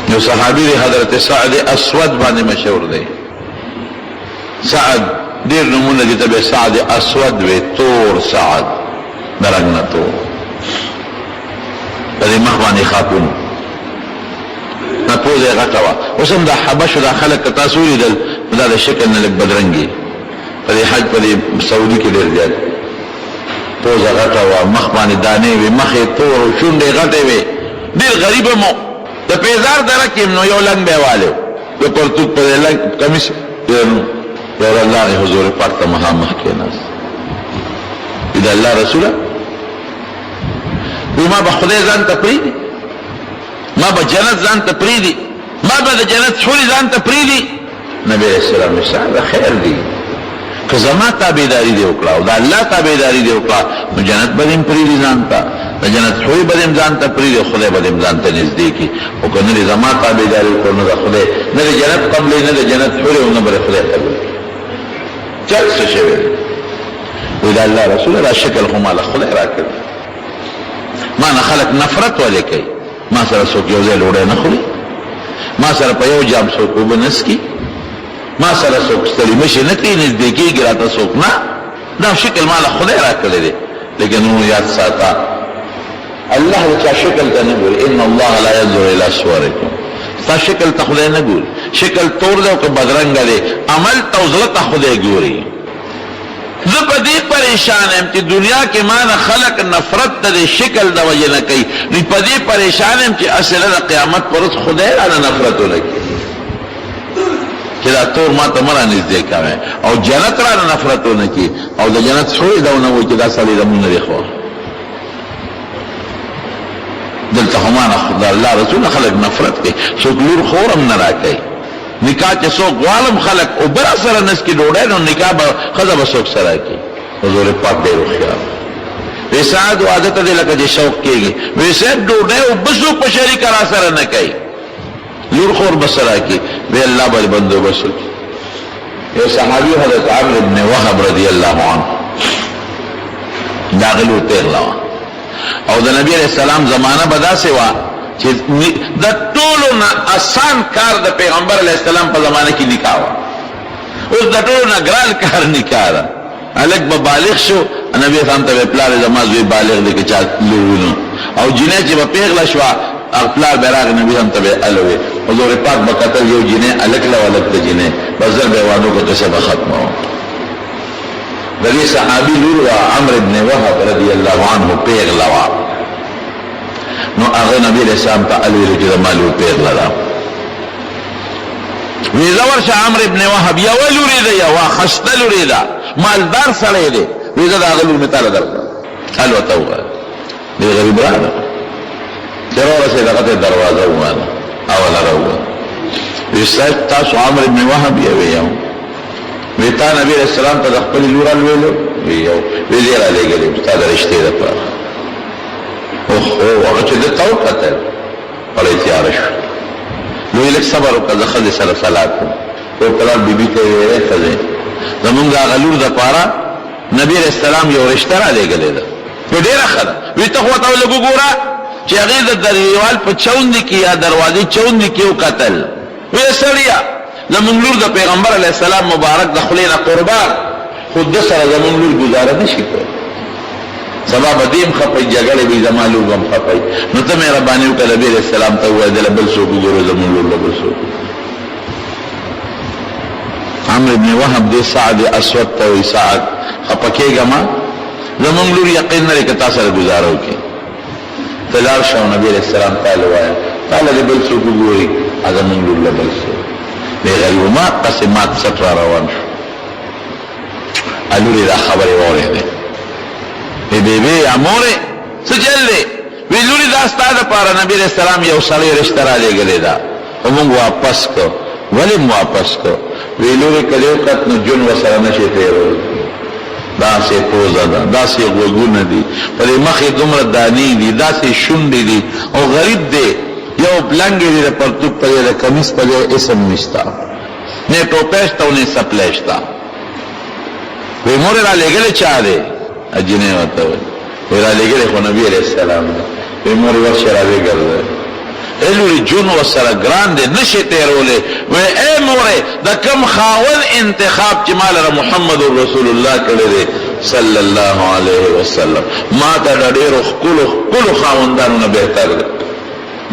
یو صحابی دی حضرت سعد اسود باندې مشهور دی سعد ډیر نمونه دي ته سعد اسود وی تور سعد درنګ تور د مخ باندې خاتون نه پوزه غټوا اوس هم د حبشو د خلک تاسو لیدل دا د شکل نه لګ بدرنګي په حج په سعودي کې ډیر زیات پوزه غټه و مخ باندې دانې وي مخې تور او شونډې غټې وي ډېر غریب مو د پیزار درکې نو یو لنګ به والو د پرتوک په لنګ کمیس یو الله حضور پاک ته مخ کې ناس اذا الله رسوله وما به خدای ځان ته پریدي ما به جنت ځان ته پریدي ما به د جنت حوري ځان ته پریدي نبی رسول الله صاحب خیر دی که زما تابعداري دی وکړه او د الله تابعداري دی وکړه نو جنت به دې پریدي ځان ته د جنت حوري به دې ځان ته پریدي خدای به دې ځان ته نږدې کی او که نه زما تابعداري وکړه نو د خدای نه د جنت قبل نه د جنت حوري او نه بل خدای قبل چل څه شوی وی الله رسول الله شکل هم الله خدای راکړ ما نه خلق نفرت ولې کوي ما سره څوک یو ځای لوړې نه خوري ما سره په یو جام څوک وبنسکی ما سره څوک ستړي مشي نه کوي نږدې کېږي راته څوک نه دا شکل ما له خدای راکړی دی لیکن نو یاد ساته الله چا شکل ته نه ګوري ان الله لا ينظر الى صوركم تا شکل ته خدای نه ګوري شکل تور دی او که بدرنګ دی عمل ته زړه ته خدای ګوري زه په دې پریشان یم چې دنیا کې ما نه خلق نفرت ته شکل د وجه نه کوي نو په دې پریشان یم چې اصله د قیامت پر ورځ خدای را نفرت ولګي چې دا تور ما ته مرا نږدې کوي او جنت را نفرت ونه کی او د جنت څوې دا نه وي چې دا سړی د مونږ لري خو دلته هم نه خدای الله رسول خلق نفرت کوي څوک لور خورم نه راکړي نکاح چې څوک غوالم خلک او بل سره نس کې ډوډۍ نو نکاح به ښځه به څوک سره کوي. حضور پاک ډېر هوښیار وی سعد عادت دی لکه چې شوق کېږي وی صاحب ډوډۍ او بل څوک په شریکه را سره نه کوي لور خور به سره کوي وی الله به بندوبست وکړي. یو صحابي حضرت عمرو بن وهب رضی الله عنه دا غلو پیغلا او د نبی علیہ السلام زمانہ به داسې وه چې د ټولو نه آسان کار د پیغمبر علیہ السلام په زمانه کې نکاح وه. اوس د ټولو نه ګران کار نکاح ده. هلک به بالغ شو نبی اسلام ته پلار زما زوی بالغ دی که چا لورونو او جنۍ چې به پیغله شوه پلار به راغی نبی اسلام ته به الوې حضور پاک به کتل یو جنۍ هلک له هلک ته جنۍ بس زر به وانو که قصه به ختمه وه. د دې صحابي لور وه عمرو بن وهب رضی الله عنه پیغله وه نو هغه نبی علیہ السلام ته الویلو چې زما لور پیغله ده. وی زه ورشه عمرو بن وهب یوه لورې ده یوه ښایسته لورې ده مالدار سړی دی وی زه د هغه لور مې تاله درکړه الوته ووایه دی غریب راغله چې راورسېد هغه ته دروازه ووهله اوله راووت وی صاحب تاسو عمرو بن وهب یوې یو وی تا نبی علیہ السلام ته د خپلې لور الویلو وی یو وی دې رالېږلې ستا د رشتې دپاره اوهو هغه چې ده ته وکتل پړی تیاره شو لوی لږ صبر وکړه زه ښځې سره صلات کوم یو پلار بیبي ته یې ویلی ښځې زمونږ د هغه لور دپاره نبي علیه السلام یو رشته رالېږلې ده وی ډېره ښه ده وی ته خو ورته لږ وګوره چې هغې د دیوال په چوندې کې یا دروازې چوندې کې وکتل وی سړیه زمونږ لور د پیغمبر علیه السلام مبارک د خولې نه قربان خو ده سره زمونږ لور ګزاره نه شي کولی سبا به دیم خپئ جګړې به زما لور به هم خپئ نو ته مهرباني وکړه نبي علیه السلام ته ووایه دله بل څوک وګورو زمونږ لور له بل څوک. عمرو بن وهب دې سعد اسود ته وایي سعد خپه کېږه ما زمونږ لور یقین نه دی که تا سره ګزاره وکړي ته لاړ شه او نبي علیه السلام تاله ووایه تاله دې بل څوک وګوري زمونږ لور له بل څوک دی غریب ما پسې مات سټ را روان شو لورې دا خبرې واورېدې وی بیبی امورې څه چل دی وی لورې دا ستا دپاره نبي علیه السلام یو سړی رشته رالېږلې ده خو مونږ واپس کړو ولې م واپس کړو وی لورې که دې وکت نو جون ورسره نه شي تېرول داسې پوزه ده داسې غوږونه دي په دې مخ یې دومره دانې دي داسې شونډې دي او غریب دی یو پلنګې دي د پرتوګ په دی د کمیس په دی اسم نشته نه ټوپی شته او نه سپلی شته وی مورې رالېږلې چا دی جنۍ ورته وایي وی رالېږلې خو نبي علیه السلام ده وی مورې ورشه راویګرځوی ای لورې جون ورسره ګران دی نه شي تېرولی وی ای مورې د کوم خاوند انتخاب چې ما لره محمد رسول الله کړی دی صلی الله علیه وسلم ما ته د ډېرو ښکلو خاوندانو نه بهتر دی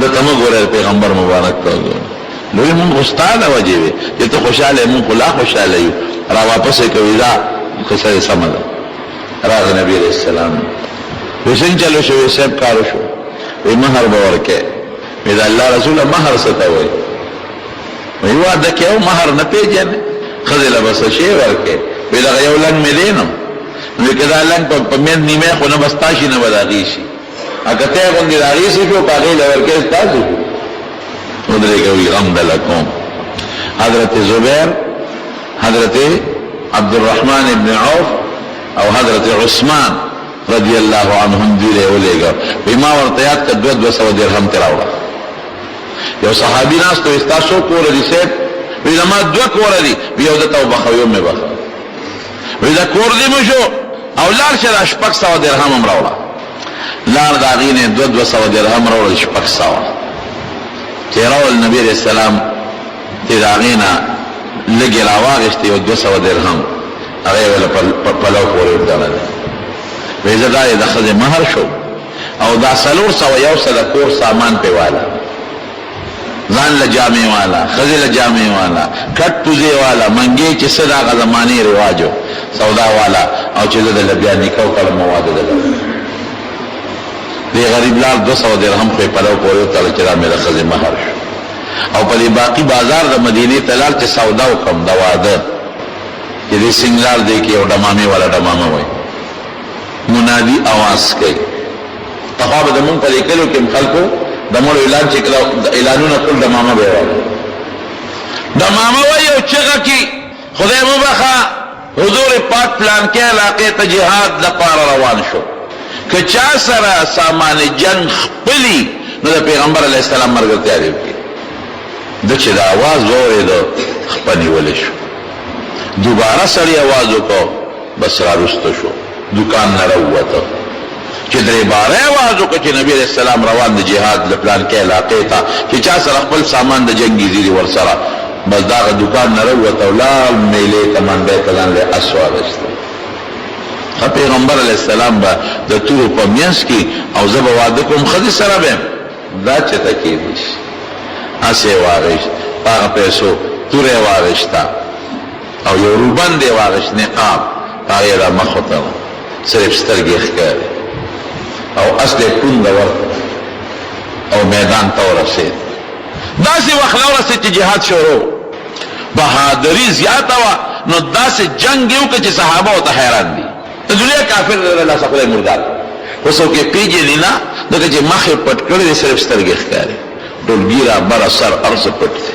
دته مه ګورئ پیغمبر مبارک ته وګورئ لورې مونږ خو ستا د وجې وې چې ته خوشحاله یې مونږ خو لا خوشحاله یو را واپس یې کوي دا قصه یې سمه ده راغی نبی علیہ السلام وی څنګه چلو شو وی صاحب کارو شو وی مهر به ورکې وی د الله رسوله مهر څه ته وایي وی واده کې او مهر نه پېژنې ښځې له به څه شی ورکې وی دغه یو لنګ مې دی نو وی که دا لنګ په مېند نیمې خو نه به ستا شي نه به د هغې شي که ته یې غوندې د هغې څه شو په هغې له ورکې ستاسو شو ودرېږه وی غم دله کوم حضرت زبیر حضرت عبدالرحمن ابن عوف او حضرت عثمان رضی الله عنهم دیره ولیگا وی ما ورطیات که 200 درهم تراوڑا یو صحابی ناس تو استاسو کور دی سیب وی دا ما 2 کور دی وی او دا تو بخویو میں بخو وی دا کور دی مشو او لار شد 600 درهم هم راوڑا لار دا غین 200 درهم راوڑا 600 تیراول نبی علیہ السلام تی دا غینا لگی راواغشتی و 200 درهم هغه ولا پلو پورې ودانه وې زدا یې د ښځې مهر شو او دا 400 د کور سامان په والا ځان له جامې والا ښځې له جامې والا کټ پوزې والا منګې چې څه د هغه زمانې رواجو سودا والا او چې د بیا نکاح کړه مواد ده دې غریب لار 200 درهم په پلو پورې ودانه چې دا مې د ښځې مهر شو او په دې باقي بازار د مدینې تلال چې سودا وکم د واده چې دې سنگلار دی کې یو ډمامې والا ډمامه وایي منادي आवाज کوي پخوا به زمونږ په دې کلیو کې خلکو د مړو اعلان چې اعلانونه ټول ډمامه به وایي د ماما وای او چغه کی خدای مبخا حضور پاک پلان کې علاقې ته جهاد لپاره روان شو که چا سره سامان جنگ خپلی نو د پیغمبر علیه السلام مرګ تیاری وکړي د چې د आवाज واورېدو خپنی ولې شو دوباره سړی आवाज وکړو بس را رسته شو دکان نه راووته چې درې باره आवाज وکړو چې نبی علیه السلام روان د جهاد لپلان کې علاقې ته چې چا سره خپل سامان د جنگي زیری ورسره بس داغه دکان نه راووته لال میلې ته منډې ته ځان له اسوارسته پیغمبر علیہ السلام با د تورو په میانس کې او زه به واده کوم ښځې سره بیم دا چېرته کېدی شي هسې یې واغېست په هغه پیسو توره یې واغېسته او یو روبند یې واغېست نقاب هغه یې را مخ ته صرف سترګې ښکاري او اس دې پونده ورکړه او میدان ته ورسېد داسې وخت له ورسېد چې جهاد شروع بهادري زیاته وه نو داسې جنګ یې وکړه چې صحابه ورته حیران دي د دنیا کافر الله څخه خدای مردار اوس کې پیژنې نه دغه چې مخ یې پټ کړی صرف سترګې ښکاري ټول ګیره بره سر ارس پټ دی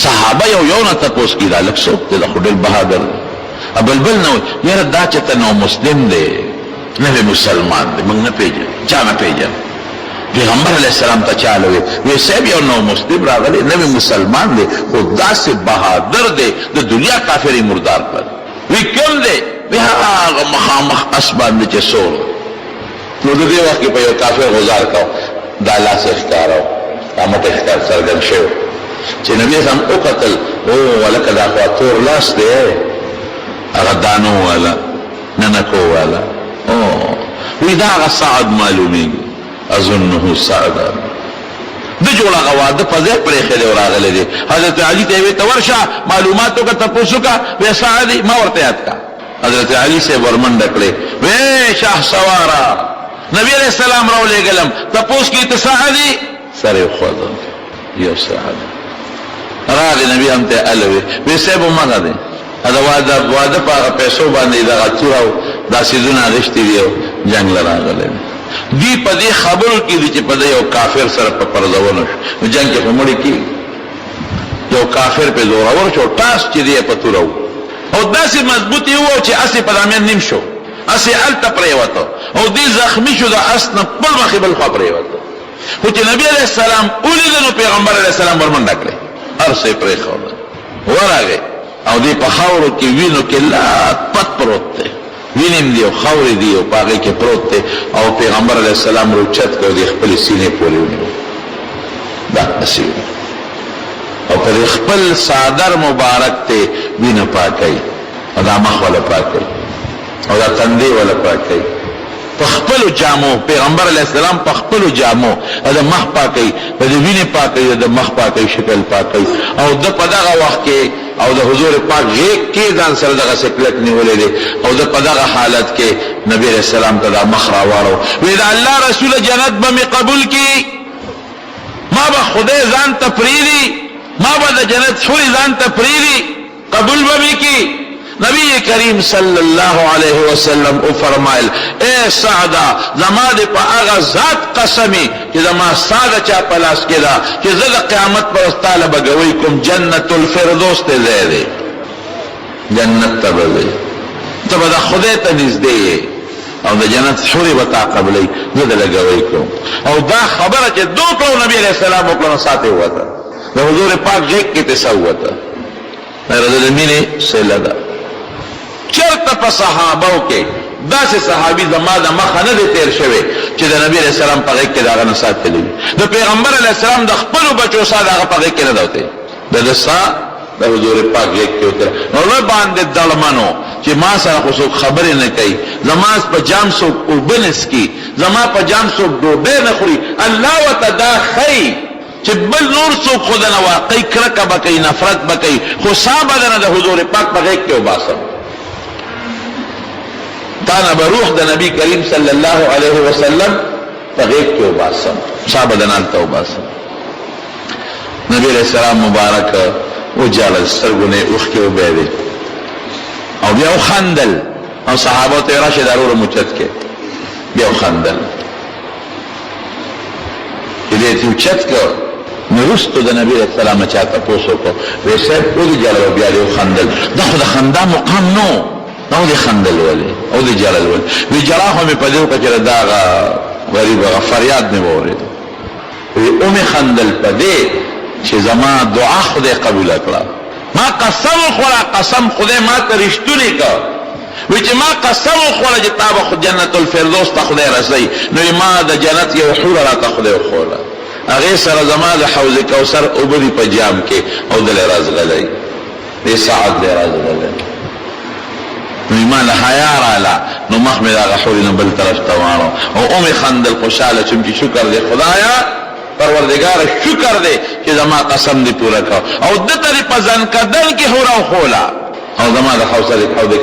صحابه یو نه تپوس کېده لږ څوک دی خو ډېر بهادر بلبل نه وایي یاره دا چې ته نو مسلم دی نوی مسلمان دی موږ نه پیژنو چا نه پیژنو پیغمبر علیہ السلام ته چاله وی صاحب یو نو مسلم راغلی نوی مسلمان دی خو داسې بهادر دی د دنیا کافر یې مردار کړ وی کوم دی وی هغه مخامخ اس باندې چې سور نو د دې وخت کې په یو کافر غزار کو دا لاس ښکارو قامت ښکار څرګند شو چې نبی هم او قتل او ولکه دا خوا تور لاس دی هغه دانو والا ننکو والا او وی دا هغه سعد معلومیږي اظنه سعدا د جوړه غواده په ځای پرې خېله راغله دي حضرت علی ته وی تورشا معلوماتو کا تاسو کا وی سعدی ما ورته یاد کا حضرت علی سے ورمنډ کړي وی شاه سوارا نبی علیہ السلام راو لګلم تاسو کی تسعدی سره خدا یو سعد راغی نبی هم ته الوی وی سبب ما ده دا واده په پیسو باندې دا چوراو دا سيزونه غشتي دی جنگ لراغله دی په دې خبرو کې دي چې په یو کافر سره په پرځونه شو جنگ کې همړي کې یو کافر په زور اور شو تاس چې دی په تورو او داسې مضبوطی وو چې اسی په دامن نیم شو اسی ال تپرې وته او دې زخمی شو د اسنه په مخې بل خوا پرې وته خو چې نبی عليه السلام اولیدنو پیغمبر عليه السلام ورمنډه کړې ارسه پرې خو ورغه او دې په خاورو کې وینو کې لا پت پروت دی وینم دی او خاورې دی او پاغې کې پروت دی او پیغمبر علیه السلام روچت کړ د خپل سینې پورې ونیو دا نصیب او پر خپل صادر مبارک ته وینه پاکي او دا مخ ولا پاکي او دا تندې ولا پاکي په خپل جامو پیغمبر علیه السلام په خپل جامو دا مخ پاکي د وینه پاکي د مخ پاکي شکل پاکي او د پدغه وخت کې او د حضور پاک غیږ کې ځان سره دغه سکلک نیولې دي او د پدغه حالت کې نبی رسول الله ته د مخ راوړو وی دا الله رسول جنت به قبول کی ما به خدای ځان ته پریری ما به د جنت شوري ځان ته پریری قبول به کی نبی کریم صلی اللہ علیہ وسلم او فرمائل اے سعدا زما دے پا آغا ذات قسمی کہ زما سادا چا پلاس کے دا کہ زد قیامت پر استالا بگوئی کم جنت الفردوس تے زیدے جنت تبدے تب دا خودے تا نزدے او دا جنت شوری بتا قبلی زد لگوئی کم او دا خبر چے دو کرو نبی علیہ السلام اکلو ساتے ہوا تھا دا حضور پاک غیق کی تسا ہوا تھا رضا مینی سیلدہ چرته په صحابو کې داسې صحابي زما د مخه نه دی تیر شوی چې د نبی علیہ السلام په غیږ کې دغه نه ساتلی د پیغمبر علیہ السلام د خپلو بچو سا دغه په غیږ کې نه دوتی د سا د حضور پاک غیږ کې وتره نو له باندې دلمنو چې ما سره خو څوک خبرې نه کوي زما په جام څوک اوبه نه څکي زما په جام څوک ډوډۍ نه خوري الله ورته دا ښیي چې بل نور څوک خو دنه واقعي کرکه به کوي نفرت به کوي خو سا به دنه د حضور پاک په غیږ کې وباسم تانا بروح دا نبی کریم صلی اللہ علیہ وسلم تغیب کے وباسم صحابہ دنال تا وباسم نبی علیہ السلام مبارک او جالل سرگنے اخ کے وبیدے او بیاو خندل او صحابہ تیرا شدارور مچت کے بیاو خندل دیتی اچت کے نو وروسته د نبي علیه السلام چا تپوس وکړو وی صاحب ولې ژړل او بیا دې وخندل دا خو د خندا مقام نو دا ولې خندل ولې او دې ژړل ولې وی ژړا خو مې په دې وکړه چې دا غریب هغه فریاد مې واورېد وی او مې خندل په دې چې زما دعا خدای قبوله کړه ما قسم وخوړه قسم خدای ما ته رښتونی کړ وی چې ما قسم وخوړه چې تا به خو جنت الفردوس ته خدای رسوي نو ما د جنت یو حور راته خدای وښوله هغې سره زما د حوض کوثر اوبه دي په جام کې او دلې رازغلی دې ساعت دې رازغلی نو ما له حیا راله نو مخ مې د هغه حورې نه بل طرف ته واړو او مې خندل خوشحاله شوم چې شکر دې خدایه پروردگار شکر دې چې زما قسم دې پوره کړ او ده ته دې په ځنکدن کې حوره وښوله او زما د حوض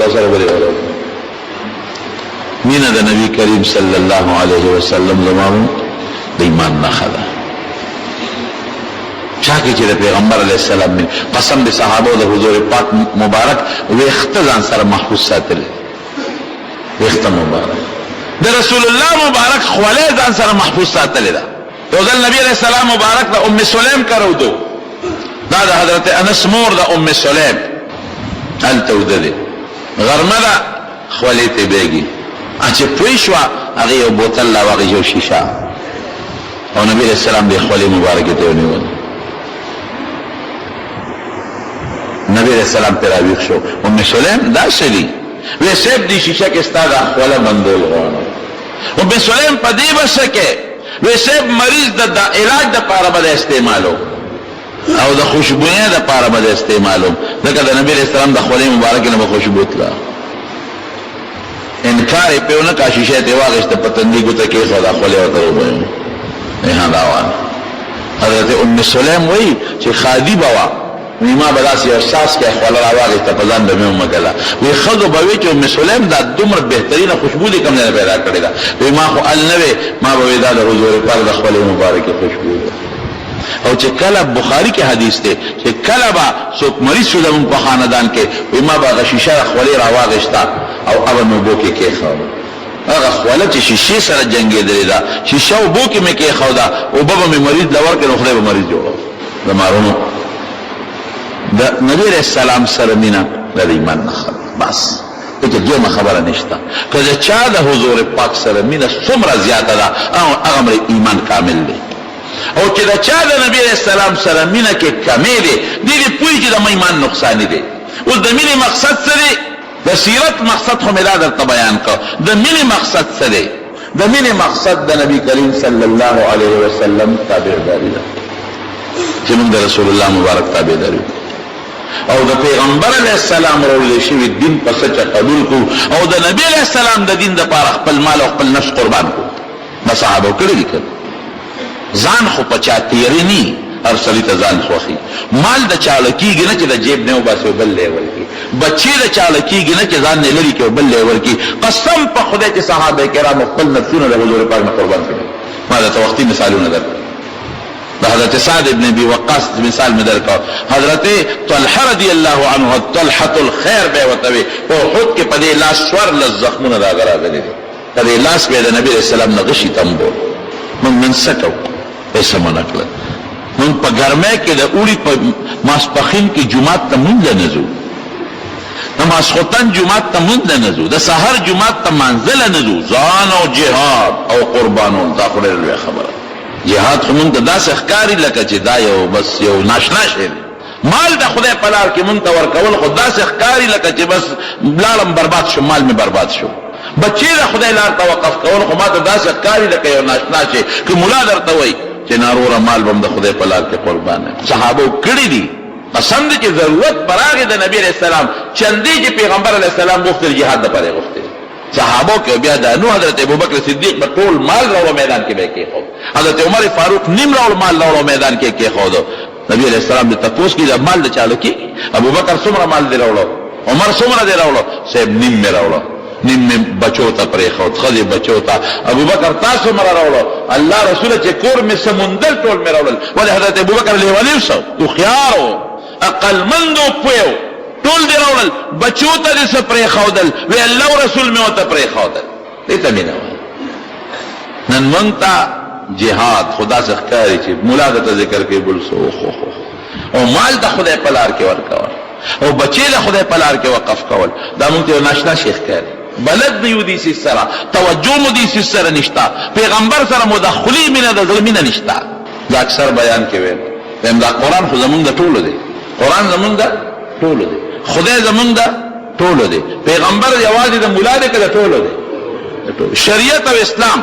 کوثر اوبه دې ورو مینه د نبي کریم صلی الله علیه وسلم زما د ایمان نښه ده چاکی چې د پیغمبر علیه السلام من قسم د صحابه د حضور پاک مبارک ویخته ځان سره محفوظ ساتلی ویخته مبارک د رسول الله مبارک خولې ځان سره محفوظ ساتلی ده یو ځل نبی علیه السلام مبارک د ام سلیم کرو دو دا د حضرت انس مور د ام سلیم هلته وده دی غرمه ده خولې ته بیږي چې پوه شوه هغې یو بوتل راواخېست یو شیشه او نبی علیه السلام د خولې مبارکې ته ونیول نبی علیہ السلام پر راویخ شو ام سلیم دا شدی وی سیب دی شیشه کې ستا دا خوله بندول غواړم ام سلیم په دې بسکه وی سیب مریض د علاج د پاره به استعمالو او د خوشبویه د پاره به استعمالو ځکه د نبی علیہ السلام د خولې مبارکې نه به خوشبو تله انکار یې پیونه کا شیشه ته واغېسته په تندي ګوته کې خو دا خولې ورته وبویم ها دا وان حضرت ام سلیم وی چې خادي بوا ما به داسې احساس کې خوله راواغېسته په ځان به مې ومږله وی ښځو به وی چې ام سلیم دا دومره بهترینه خوشبو دې کوم ځای نه پیدا کړې ده وی ما خو ال نه وې ما به وی دا د حضور پاک د خولې مبارکې خوشبو ده او چې کله بخاری کې حدیث دی چې کله به څوک مریض شو زموږ په خاندان کې وی ما به هغه شیشه د خولې راواغېسته او هغه مې اوبو کې کېښوده هغه خوله چې شیشې سره جنګېدلې ده شیشه اوبو کې مې کېښوده اوبه به مې مریض له ورکړې نو خدای به مریض جوړو زما وروڼو د نبی علیہ السلام سره مینه د ایمان نښه بس دغه دویمه خبره نشته که د چا د حضور پاک سره مینه څومره زیاته ده هغه ایمان کامل دی او چې د چا د نبی علیہ السلام سره مینه کې کمی دی دې پوهېږي چې د ایمان نقصان دی اوس د مینې مقصد څه دی د سیرت مقصد خو مې دا درته بیان کړ د مینې مقصد څه دی د مینې مقصد د نبی کریم صلی الله علیه وسلم تابعداري ده چې موږ د رسول الله مبارک تابعداري او د پیغمبر علیہ السلام راوړل شوی دین په سچ قبول کو او د نبی علیہ السلام د دین د پاره خپل مال او خپل نفس قربان کو صحابه کړی دي ځان خو پچا تیری نی هر سړی ته ځان خوخي مال د چاله کیږي نه چې د جیب نه وباسو بل لیول کی بچی د چاله کیږي نه چې ځان نه لري کې بل لیول کی قسم په خدای چې صحابه کرام خپل نفسونه د حضور پاک نه قربان کړي ما دا وختي مثالونه درته حضرت سعد ابن ابي وقاص مثال میں درکا حضرت طلحہ رضی اللہ عنہ طلحۃ الخير به وتوی او خود کې پدې لاس سور لزخمونه دا غراغلي دي پدې لاس به د نبی رسول الله نغشي تمبو من سکو ایسا منکل من په ګرمه کې د اوړي په ماسپخین کې جمعه ته مونږ نه ځو نماز خوتن جمعه ته مونږ نه ځو د سحر جمعه ته منزل نه ځو ځان او جهاد او قربانون دا خبره خبره جهاد خو مونږ ته داسې ښکاري لکه چې دا یو بس یو ناشنا شی دی مال د خدای په لار کې مونږ ته ورکول خو داسې ښکاري لکه چې بس لاړم برباد شو مال مې برباد شو بچې د خدای لار ته وقف کول خو ما ته داسې ښکاري لکه یو ناشنا شی که ملا درته وایي چې ناروره مال به د خدای په لار کې قربان صحابو کړي دي قسم دی چې ضرورت پر راغی د نبی علیہ السلام چندې چې پیغمبر علیہ السلام غوښتل جهاد دپاره یې غوښتل صحابو کې بیا د نو حضرت ابوبکر صدیق په ټول مال راوړو میدان کې به کېښود حضرت عمر فاروق نیم راوړو مال راوړو میدان کې کېښود نبی علیہ السلام د تپوس کې د مال د چالو کې ابوبکر څومره مال دی راوړو عمر څومره دی راوړو صاحب نیم مې راوړو نیم مې بچو ته پرېښود ښځې بچو ته ابوبکر تاسو مره راوړو الله رسوله چې کور مې سمندر ټول مې راوړل ولې حضرت ابوبکر لیونی وسو هوښیار و عقلمند و پوه ټول دی راوړل بچو ته دې څه پرېښودل وی الله رسول مې ورته پرېښودل دې ته مینه وایي نن موږ ته جهاد خدا سے ښکاري چې مولا ته ذکر کوي بل څه او مال د خدای په لار کې ورکول او بچی له خدای په لار کې وقف کول دا مونږ ته ناشنا شیخ ښکاري بلد دیو دي سي سره توجه مو دي سي سره نشتا پیغمبر سره مداخلي مینه د ظلمینه نشتا دا اکثر بیان کې وي دا قرآن خو زمونږ د ټولو دی قرآن زمونږ د ټولو دی خدای زمونږ د ټولو دی پیغمبر یوازې د مولا دی که د ټولو دی شریعت او اسلام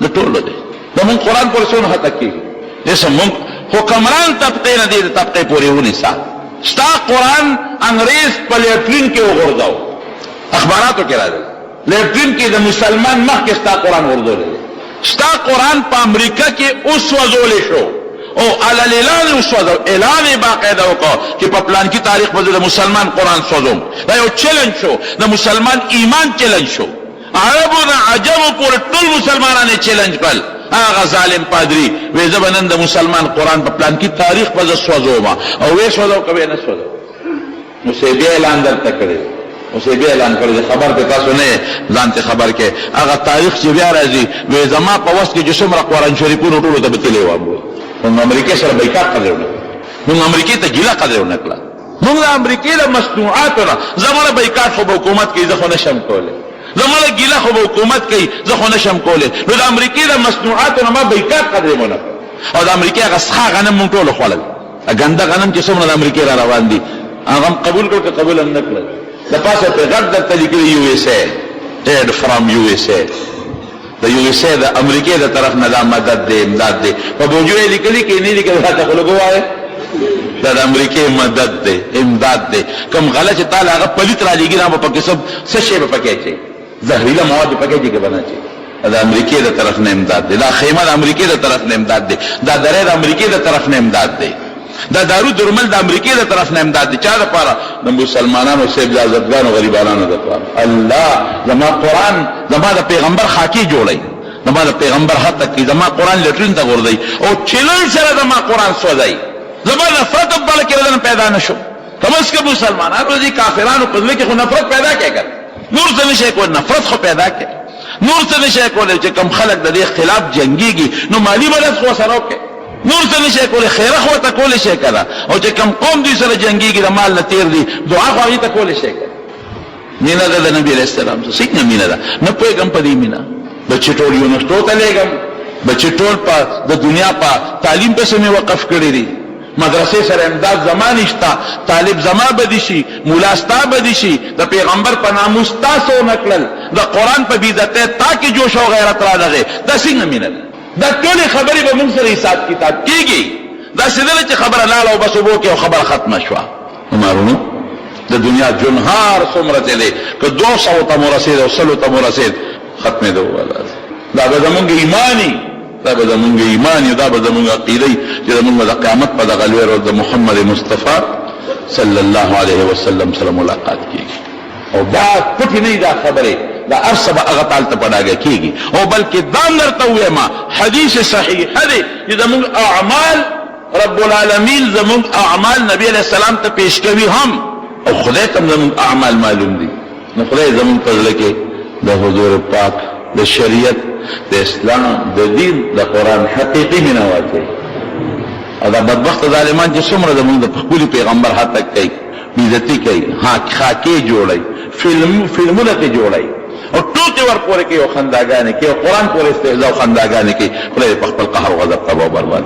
د ټولو دی زمونږ قرآن پر څونه حتی کېږي جسم مونږ حکمران طبقې نه دی د طبقې پورې ونیسه ستا قرآن انګریز په لیټرین کې وغورځاو اخباراتو کې راځي لیټرین کې د مسلمان مخ کې ستا قرآن غورځولی دی ستا قرآن په امریکا کې اوس وځولی شو او علل اعلان وسوځو اعلان باقاعده وکړو چې په پلان کې تاریخ په د مسلمان قرآن سوځوم دا یو چیلنج شو د مسلمان ایمان چیلنج شو عربو نه عجمو پورې ټول مسلمانانو چیلنج کړل هغه ظالم پادری وې زبنن د مسلمان قرآن په پلان کې تاریخ په سوځوم او وې سوځو کوي نه سوځو نو سې بیا اعلان درته کړی او سې بیا اعلان کړی خبر ته تاسو نه ځان ته خبر کې هغه تاریخ چې بیا راځي وې زما په واسه کې جسم را قرآن شریفونو ټول ته بتلې و نو امریکا سره بایکاټ قدر نه نو امریکا ته ګیله قدر نه کړه نو د امریکا د مصنوعاتو زموږ بایکاټ خو حکومت کې ځخه نشم کوله زموږ ګیله خو حکومت کې ځخه نشم کوله نو د امریکا د مصنوعاتو نه ما بایکاټ قدر نه او د امریکا غسخه غنم مونږ ټول خوړل ګنده غنم چې څومره د امریکا را روان دي هغه قبول کړ قبول نه کړ د پاسه په غږ د تلیکي یو اس اے اډ فرام یو اس اے د یو اس اے د امریکا د طرف نه د مدد دی امداد دی په بوجو لیکلي کې نه لیکل راته خلکو وایي دا د امریکا مدد دی امداد دی کوم غلط تعالی هغه پلیت را لګي نه په کې سب څه شی په پکې چي زهريله مواد پکې دي کې بنا چي دا امریکا د طرف نه امداد دی دا خیمه د امریکا د طرف نه امداد دی دا درې د امریکا د طرف نه امداد دی دا دارو درمل د امریکا د طرف نه امداد دي چا لپاره د مسلمانانو سیب لازمګانو غریبانو لپاره الله زما قرآن زما د پیغمبر خاکی جوړي زما د پیغمبر حتی کې زما قرآن لټرین ته ورځي او چلل سره زما قرآن سوځي زما نفرت بل کې ودن پیدا نشو کم از کم مسلمانانو دي کافرانو په ځل کې خو نفرت پیدا کړي نور څه نشي کول نفرت خو پیدا کړي نور څه نشي کول چې کم خلک د دې خلاف جنگيږي نو مالی مدد خو سره وکړي نور څه نشي کولای خیره خو ته کولای شي کړه او چې کم قوم دي سره جنگيږي د مال نه تیر دي دعا خو هغه ته کولای شي کړه مینا د نبی علیہ السلام څخه مینا ده نه پوهیږم په دې مینا بچی ټول یو نشته ته لګم بچی ټول په د دنیا په تعلیم په سمې وقف کړی دي مدرسې سره امداد زمانه شتا طالب زما بدی شي مولا ستا بدی شي د پیغمبر په ناموس تاسو نکړل د قران په بیزته تاکي جوش او غیرت را لغه د څنګه مینا دا ټول خبرې به موږ سره حساب کتاب کیږي دا سیدل چې خبره لاله او بس وبو کې خبر ختمه شو عمرونو د دنیا جنهار څومره دي که 200 ته مرسید او 100 ته مرسید ختمه ده ولا دا به زمونږ ایمانی دا به زمونږ ایمانی دا به زمونږ عقیده چې زمونږ د قیامت په دغه لوی ورځ د محمد مصطفی صلی الله علیه وسلم سره ملاقات کیږي او دا پټی نه دا خبره دا ارسبه هغه تعالی ته پډاګه کیږي او بلکې دا درته وایم حدیث صحیح دی چې زمونږ اعمال رب العالمین زمونږ اعمال نبی علیہ السلام ته پیش کوي هم او خدای ته زمونږ اعمال معلوم دي نو خدای زمونږ په ځل کې د حضور پاک د شریعت د اسلام د دین د قرآن حقیقی مینوال کوي او دا بدبخت ظالمان چې څومره زمونږ د خپل پیغمبر حتی کوي بیزتی کوي خاکې جوړي فلمونه کې جوړي او ټوټه ور پورې کې او خنداګانې کې او قرآن پورې استهزاء او خنداګانې کې خدای په خپل قهر او غضب تباہ برباد